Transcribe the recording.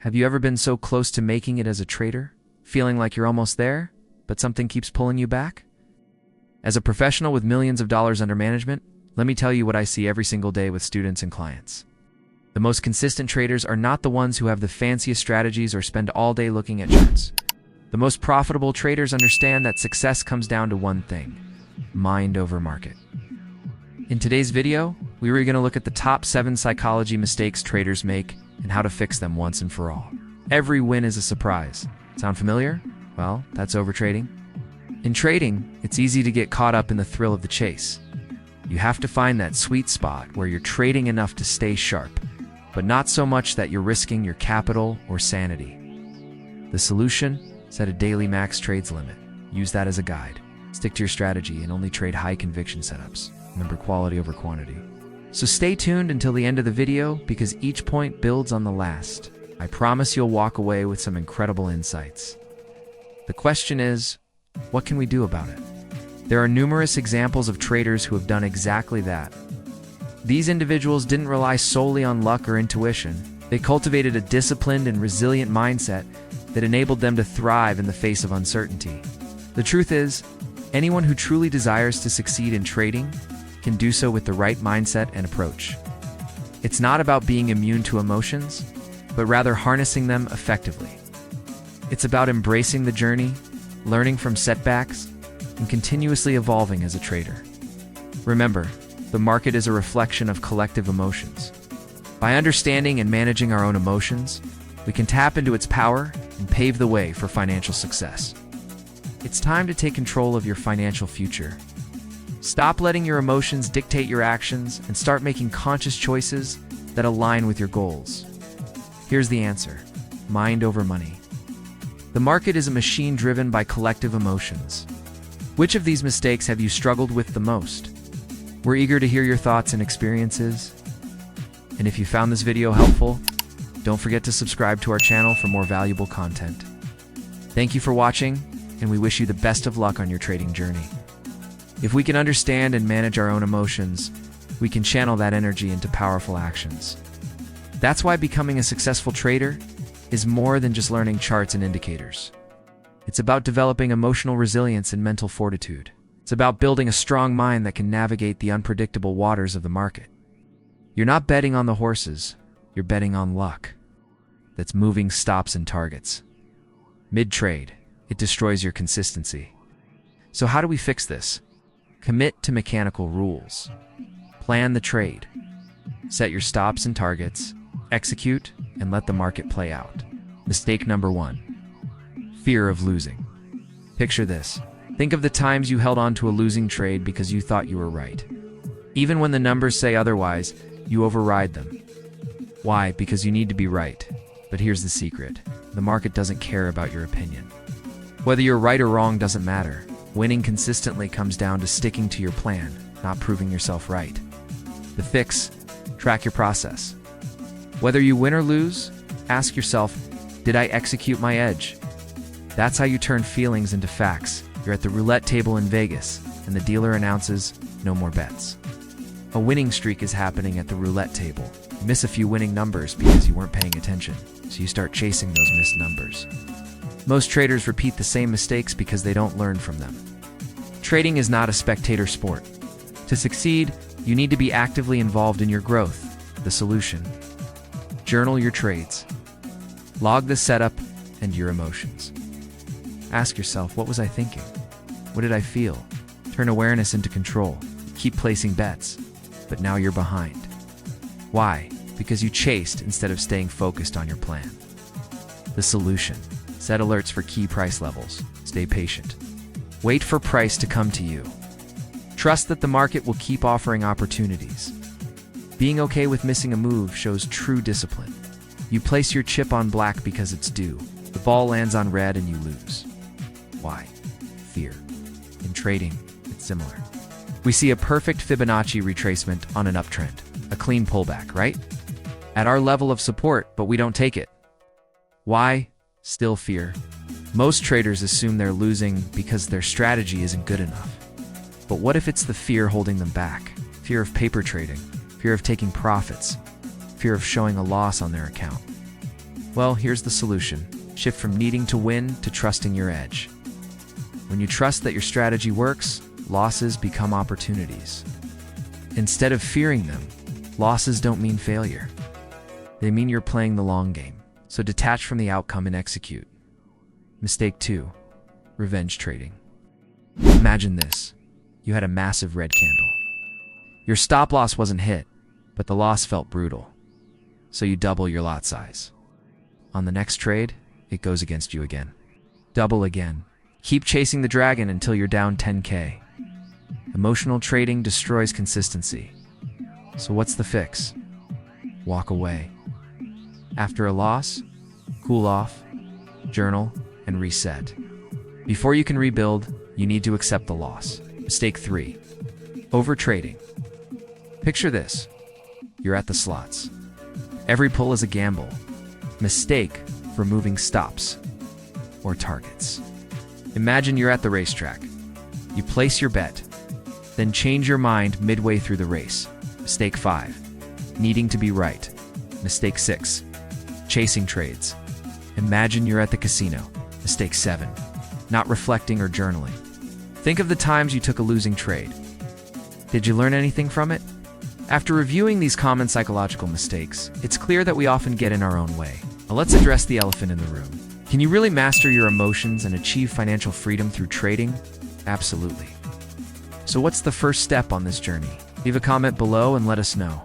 Have you ever been so close to making it as a trader, feeling like you're almost there, but something keeps pulling you back? As a professional with millions of dollars under management, let me tell you what I see every single day with students and clients. The most consistent traders are not the ones who have the fanciest strategies or spend all day looking at charts. The most profitable traders understand that success comes down to one thing: mind over market. In today's video, we are going to look at the top 7 psychology mistakes traders make and how to fix them once and for all. Every win is a surprise. Sound familiar? Well, that's overtrading. In trading, it's easy to get caught up in the thrill of the chase. You have to find that sweet spot where you're trading enough to stay sharp, but not so much that you're risking your capital or sanity. The solution? Set a daily max trades limit. Use that as a guide. Stick to your strategy and only trade high conviction setups. Remember, quality over quantity. So stay tuned until the end of the video because each point builds on the last. I promise you'll walk away with some incredible insights. The question is, what can we do about it? There are numerous examples of traders who have done exactly that. These individuals didn't rely solely on luck or intuition. They cultivated a disciplined and resilient mindset that enabled them to thrive in the face of uncertainty. The truth is, anyone who truly desires to succeed in trading can do so with the right mindset and approach. It's not about being immune to emotions, but rather harnessing them effectively. It's about embracing the journey, learning from setbacks, and continuously evolving as a trader. Remember, the market is a reflection of collective emotions. By understanding and managing our own emotions, we can tap into its power and pave the way for financial success. It's time to take control of your financial future. Stop letting your emotions dictate your actions and start making conscious choices that align with your goals. Here's the answer: mind over money. The market is a machine driven by collective emotions. Which of these mistakes have you struggled with the most? We're eager to hear your thoughts and experiences. And if you found this video helpful, don't forget to subscribe to our channel for more valuable content. Thank you for watching, and we wish you the best of luck on your trading journey. If we can understand and manage our own emotions, we can channel that energy into powerful actions. That's why becoming a successful trader is more than just learning charts and indicators. It's about developing emotional resilience and mental fortitude. It's about building a strong mind that can navigate the unpredictable waters of the market. You're not betting on the horses, you're betting on luck. That's moving stops and targets. Mid-trade, it destroys your consistency. So how do we fix this? Commit to mechanical rules. Plan the trade. Set your stops and targets, execute, and let the market play out. Mistake number 1. Fear of losing. Picture this. Think of the times you held on to a losing trade because you thought you were right. Even when the numbers say otherwise, you override them. Why? Because you need to be right. But here's the secret. The market doesn't care about your opinion. Whether you're right or wrong doesn't matter. Winning consistently comes down to sticking to your plan, not proving yourself right. The fix: track your process. Whether you win or lose, ask yourself, did I execute my edge? That's how you turn feelings into facts. You're at the roulette table in Vegas, and the dealer announces, no more bets. A winning streak is happening at the roulette table. You miss a few winning numbers because you weren't paying attention, so you start chasing those missed numbers. Most traders repeat the same mistakes because they don't learn from them. Trading is not a spectator sport. To succeed, you need to be actively involved in your growth. The solution: journal your trades. Log the setup and your emotions. Ask yourself, what was I thinking? What did I feel? Turn awareness into control. Keep placing bets, but now you're behind. Why? Because you chased instead of staying focused on your plan. The solution: set alerts for key price levels. Stay patient. Wait for price to come to you. Trust that the market will keep offering opportunities. Being okay with missing a move shows true discipline. You place your chip on black because it's due. The ball lands on red and you lose. Why? Fear. In trading, it's similar. We see a perfect Fibonacci retracement on an uptrend. A clean pullback, right? At our level of support, but we don't take it. Why? Still fear. Most traders assume they're losing because their strategy isn't good enough. But what if it's the fear holding them back? Fear of paper trading, fear of taking profits, fear of showing a loss on their account. Well, here's the solution. Shift from needing to win to trusting your edge. When you trust that your strategy works, losses become opportunities. Instead of fearing them, losses don't mean failure. They mean you're playing the long game. So detach from the outcome and execute. Mistake 2. Revenge trading. Imagine this. You had a massive red candle. Your stop loss wasn't hit, but the loss felt brutal. So you double your lot size. On the next trade, it goes against you again. Double again. Keep chasing the dragon until you're down 10K. Emotional trading destroys consistency. So what's the fix? Walk away. After a loss, cool off, journal, and reset. Before you can rebuild, you need to accept the loss. Mistake 3. Overtrading. Picture this. You're at the slots. Every pull is a gamble. Mistake for moving stops or targets. Imagine you're at the racetrack. You place your bet, then change your mind midway through the race. Mistake 5. Needing to be right. Mistake 6. Chasing trades. Imagine you're at the casino. Mistake 7. Not reflecting or journaling. Think of the times you took a losing trade. Did you learn anything from it? After reviewing these common psychological mistakes, it's clear that we often get in our own way. Now let's address the elephant in the room. Can you really master your emotions and achieve financial freedom through trading? Absolutely. So what's the first step on this journey? Leave a comment below and let us know.